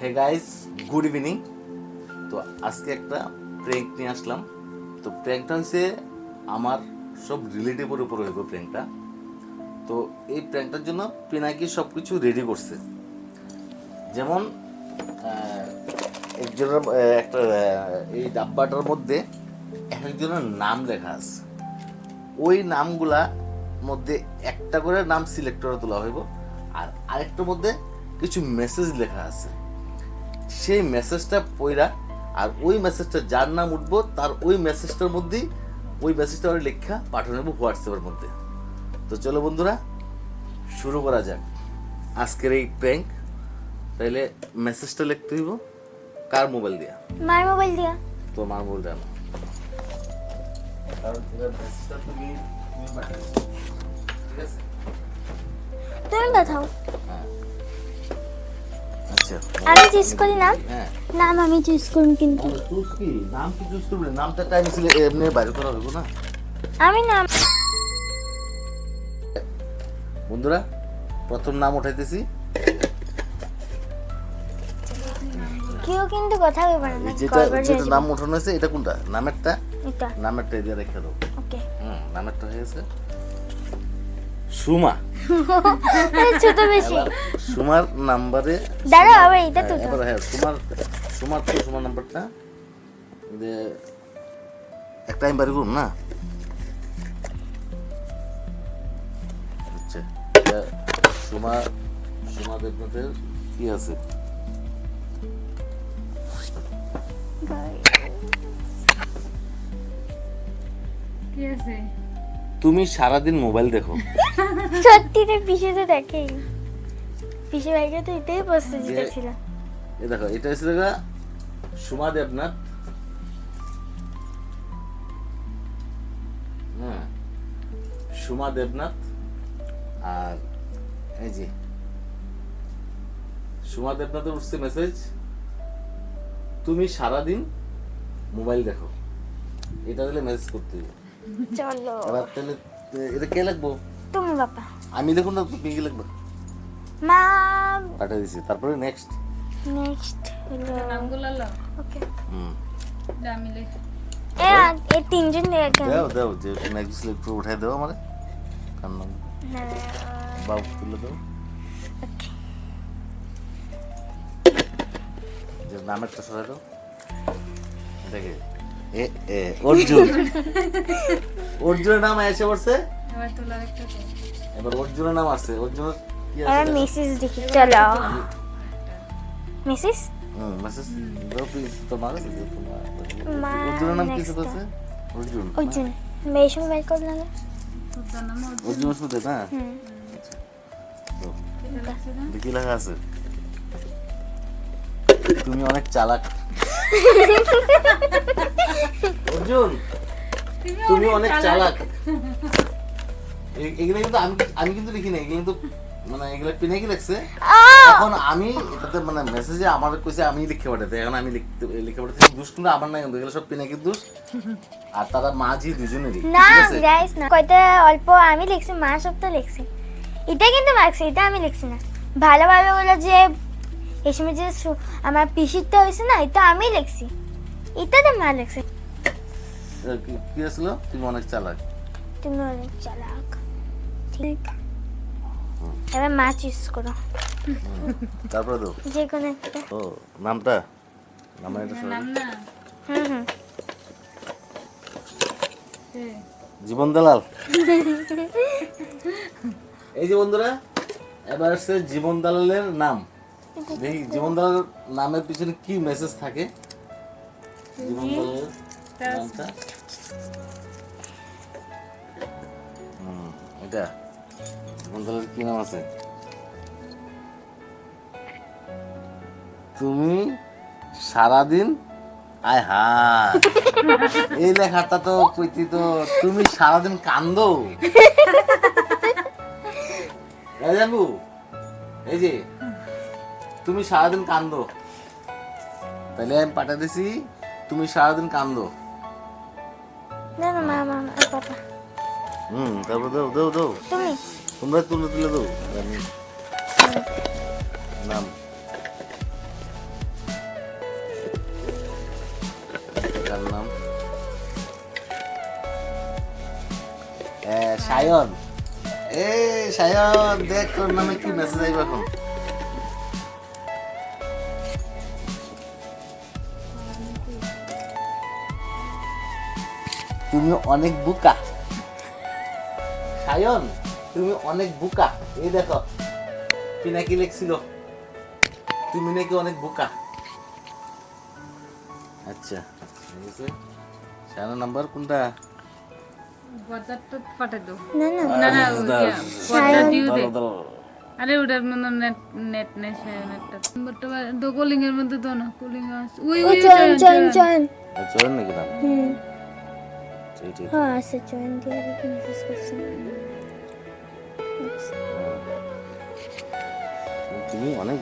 Hey guys, good evening. তো আজকে একটা প্র্যাঙ্ক নিয়ে আসলাম। তো প্র্যাঙ্কটা হচ্ছে আমার সব রিলেটিভের উপর হইব প্র্যাঙ্কটা। তো এই প্র্যাঙ্কটার জন্য পিনাকি সব কিছু রেডি করছে। যেমন একজনের একটা এই ডাব্বাটার মধ্যে এক একজনের নাম লেখা আছে। ওই নামগুলা মধ্যে একটা করে নাম সিলেক্ট করে তোলা হইব, আর আরেকটার মধ্যে কিছু মেসেজ লেখা আছে। সেই মেসেজটা পড়া আর ওই মেসেজটা যার নাম উঠবো তার ওই মেসেজটার মধ্যেই ওই মেসেজটা ওর লেখা পাঠানো নেবো হোয়াটসঅ্যাপের মধ্যে। তো চলো বন্ধুরা, শুরু করা যাক আজকের এই প্র্যাঙ্ক। তাইলে মেসেজটা লিখতে হইব কার মোবাইল দিয়া? মার মোবাইল দিয়া। তো মার মোবাইল দেন, কারণ এর মেসেজটা তুমি পাঠাইছো, ঠিক আছে? তুমি দেখাও। হ্যাঁ, আচ্ছা আমি চুজ করি নাম। হ্যাঁ, নাম আমি চুজ করব, কিন্তু চুজ কি নাম কি চুজ করবে? নামটা টাইম ছিল এমনি বাইরে করা হইব না। আমি নাম বন্ধুরা, প্রথম নাম উঠাইতেছি। কেউ কিন্তু কথা বলবে না। যেটা যেটা নাম উঠানো হয়েছে এটা কোনটা? নামেরটা? এটা নামেরটা দিয়ে রেখে দাও। ওকে। নামেরটা হয়েছে সুমা। ছোট বেশি। এবার সুমার নাম্বারে দাঁড়াও, আবার এটা তো এবার হ্যাঁ সুমার নাম্বারটা যে একটা আমি বাড়ি করুন না। আচ্ছা, সুমা দেবনাথের কি আছে? কি আছে? তুমি সারাদিন মোবাইল দেখো। সত্যি তো পিছে তো দেখেই। পিছে ভাইকে তো এটাই বসতে দিতেছিল। এ দেখো, এটা হচ্ছে গা সুমা দেবনাথ। হ্যাঁ, সুমা দেবনাথ। আর এই যে সুমা দেবনাথের উঠছে মেসেজ, তুমি সারাদিন মোবাইল দেখো। এটা দিলে মেসেজ করতে হবে। চলো এবার তাহলে এটা কে লিখবো? তুমি বাবা। আমি লিখুন না, তুমি কি লিখবা? মা পাঠিয়ে দিছি। তারপরে নেক্সট নেক্সট হলো নামগুলো লো। ওকে। জামিলে। এই তিনজন দেখে দাও যে নেক্সট লিখতে উঠাই দাও আমারে। কার নাম? না বাবু তুলে দাও। ওকে। যে নামেরটা সরাই দাও। দেখে অর্জুনের নাম এসে পড়ছে। এবার তোলার একটা তো। এবার অর্জুনের নাম আছে। অর্জুনের কি আর আছে? মেসেজ দেখি। চলো মেসেজ। মেসেজ দাও প্লিজ। তোমার আছে যে তোমার মা অর্জুনের নাম কি next আছে? অর্জুন। অর্জুন মেশম বাই করলাম না। তোর নাম অর্জুন শুনতে না? হুম। তো এটা লাগছে না? কি লেখা আছে? তুমি অনেক চালাক। অর্জুন, তুমি অনেক চালাক। এগুলো কিন্তু আমি কিন্তু লিখি না। এগুলো কিন্তু মানে এগুলো পিনাকি লিখছে। এখন আমি এটাতে মানে মেসেজে আমার কইছে আমি লিখে পাঠাতে। এখন আমি লিখে পাঠাতে দোষ কিন্তু আমার না, কিন্তু এগুলো সব পিনাকির দোষ। আর তারা মাঝি দুজনেরই, না ঠিক আছে? গাইস না, কয়টা অল্প আমি লিখছি, মা সব তো লিখছি। এটা কিন্তু মার্কস, এটা আমি লিখছি না। ভালোভাবে বলে যে এই সময় যে আমার পিসিরটা হয়েছে না, এটা আমি লিখছি। এটা তো মা লিখছে। কি আসল? তুমি অনেক চালাক। তুমি অনেক চালাক। ঠিক। এবার মা চুজ করো তারপরে দাও। যে কোনো একটা। ও নামটা নামের এটা নাম সরাই। না। হুম। জীবন দালাল। এই যে বন্ধুরা, এবার আসছে জীবন দালালের নাম। দেখি জীবন দালালের নামের পিছনে কি মেসেজ থাকে। জীবন দালালের নামটা এটা জীবন দালালের কি নাম আছে? তুমি সারাদিন আয় হায়, এই লেখাটা তো কইতি তো তুমি সারাদিন কান্দো। জানবু এই যে তুমি সারাদিন কান্দো, তাহলে আমি পাঠা দিছি তুমি সারাদিন কান্দো। না না, মা মা পাপা। তারপর দাও দাও দাও, তুমি তোমরা তুলে তুলে দাও। আমি নাম, তুমি সারাদিন কান্দো, তাহলে আমি পাঠা দিছি তুমি সারাদিন কান্দো। তারপর দাও দাও দাও, তোমরা তুলে তুলে দাও। তুমি নাম, তুমি তুমি সারাদিন কান্দো। তারপর দাও দাও দাও, তোমরা তুলে তুলে দাও। নাম কার নাম? সায়ন। সায়ন, দেখ তোর নামে কি মেসেজ আইব এখন। তুমি অনেক বুকা সায়ন, তুমি অনেক বুকা। এই দেখো পিনাকি লিখছিল তুমি নাকি অনেক বুকা। আচ্ছা ঠিক আছে। সায়নের নাম্বার কোনটা? বজারটা পাঠাই দাও। না না না না বজার দিও দে। দাঁড়াও। আরে ওটার মনে নেট নেই নেটটা নাম্বারটা তো কলিং এর মধ্যে দাও না, কলিং আছে। ওই ওই ওই চয়ন চয়ন চয়ন চয়ন নাকি নাম? হুম ঠিক ঠিক। হ্যাঁ আছে চয়ন দিয়ে মেসেজ করছে। তুমি অনেক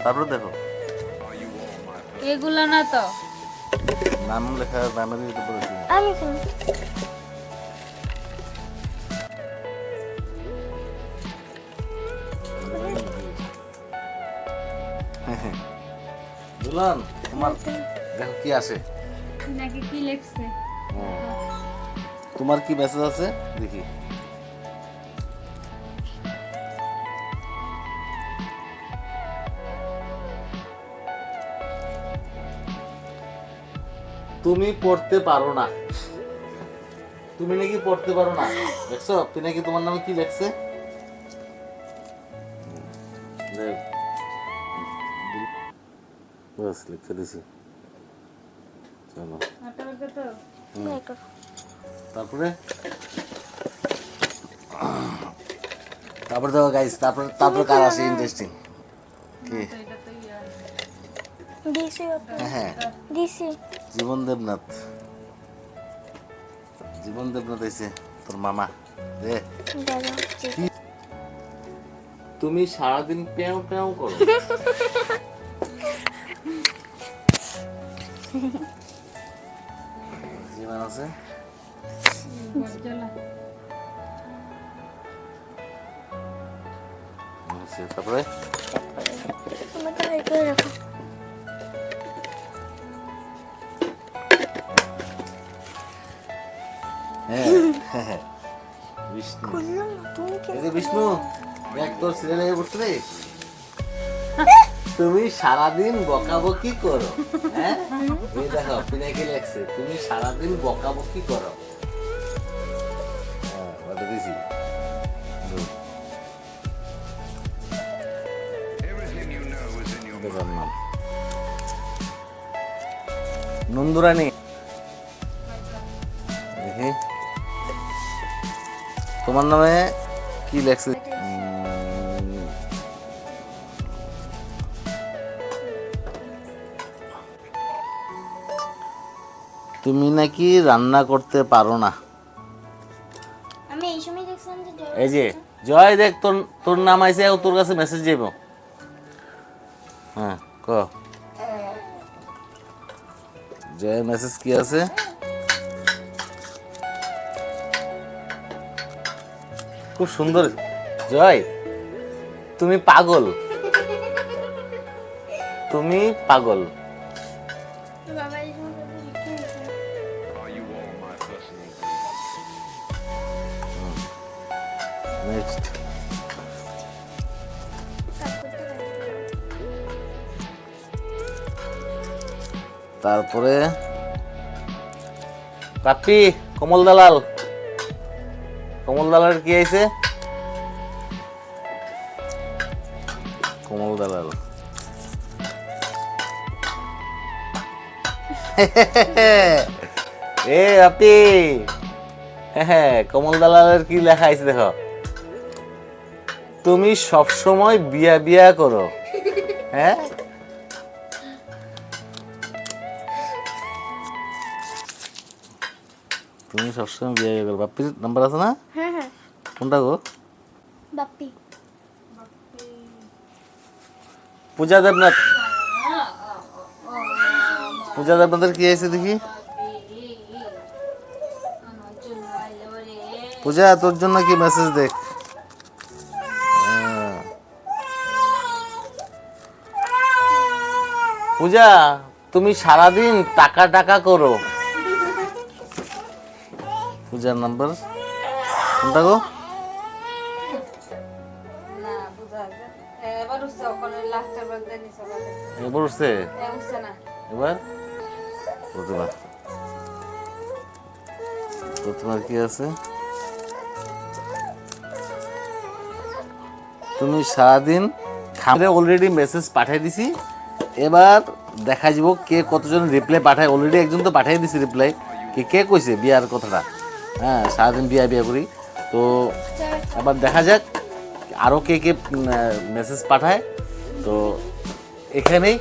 তারপরে দেখো এগুলা না তো নাম লেখা নামের এটা বলেছি। আমি কোন দুলান তোমার দেখো কি আসে। নাকি কি লেখছে? তোমার কি মেসেজ আছে দেখি। তুমি পড়তে পারো না, তুমি নাকি পড়তে পারো না। দেখছো পিনাকি তোমার নামে কি লেখছে? বাস লিখে দিছি। চলো আটারকে তো দেখো তারপরে তারপরে দেখো গাইস, তারপরে কার আসে ইন্টারেস্টিং কি? এটা তো ইয়া দিছি হ্যাঁ দিছি জীবন দেবনাথ। জীবন দেবনাথ এসে তোর মামা রে। দাদা তুমি সারাদিন প্যাও প্যাও করো। জীবন আছে বজ্জলা আছে, তারপরে আমাকে হাই করে রাখো। হ্যাঁ বিষ্ণু। খুললাম না তুমি কি এই যে বিষ্ণু দেখ তোর সিরিয়ালে বসতে রে। তুমি সারাদিন বকাবকি করো। হ্যাঁ এই দেখো পিনাকি লেখছে তুমি সারাদিন বকাবকি করো। হ্যাঁ ওটা দিছি। দেখো নাম নন্দুরানী। দেখি তোমার নামে কি লেখছে। তুমি নাকি রান্না করতে পারো না। আমি এই সময় দেখছিলাম যে এই যে জয় দেখ তোর তোর নাম আইছে, তোর কাছে মেসেজ যাইব। হ্যাঁ ক জয় মেসেজ কি আছে? খুব সুন্দর। জয় তুমি পাগল, তুমি পাগল। বাবা এই সময় লিখে দিয়েছে। নেক্সট তারপরে পাপ্পি কমল দালাল। কমল দালাল কি আইছে? কমল দালাল এ পাপ্পি হ্যাঁ কমল দালালের কি লেখা আছে দেখো। তুমি সব সময় বিয়া বিয়া করো। হ্যাঁ তুমি সবসময় বিয়ে বিয়ে করো। বাপ্পির নাম্বার আছে না? হ্যাঁ হ্যাঁ কোনটা গো? বাপ্পি পূজা দেবনাথ। পূজা দেবনাথের কি আছে দেখি। পূজা তোর জন্য কি মেসেজ দেখ। পূজা তুমি সারাদিন টাকা টাকা করো। পূজার নাম্বার কোনটা গো? না বুঝা এবার উঠছে ওখানে লাস্টের বার দেন এবার উঠছে, উঠছে না এবার প্রতিভা, প্রতিভার কি আছে? তুমি সারাদিন খামে অলরেডি মেসেজ পাঠিয়ে দিছি, এবার দেখা যাব কে কতজন রিপ্লাই পাঠায়। অলরেডি একজন তো পাঠিয়ে দিছি রিপ্লাই, কে কইছে বিয়ার কথাটা। হ্যাঁ, সারাদিন বিয়া বিয়া করি। তো এবার দেখা যাক আরও কে মেসেজ পাঠায়। তো এখানেই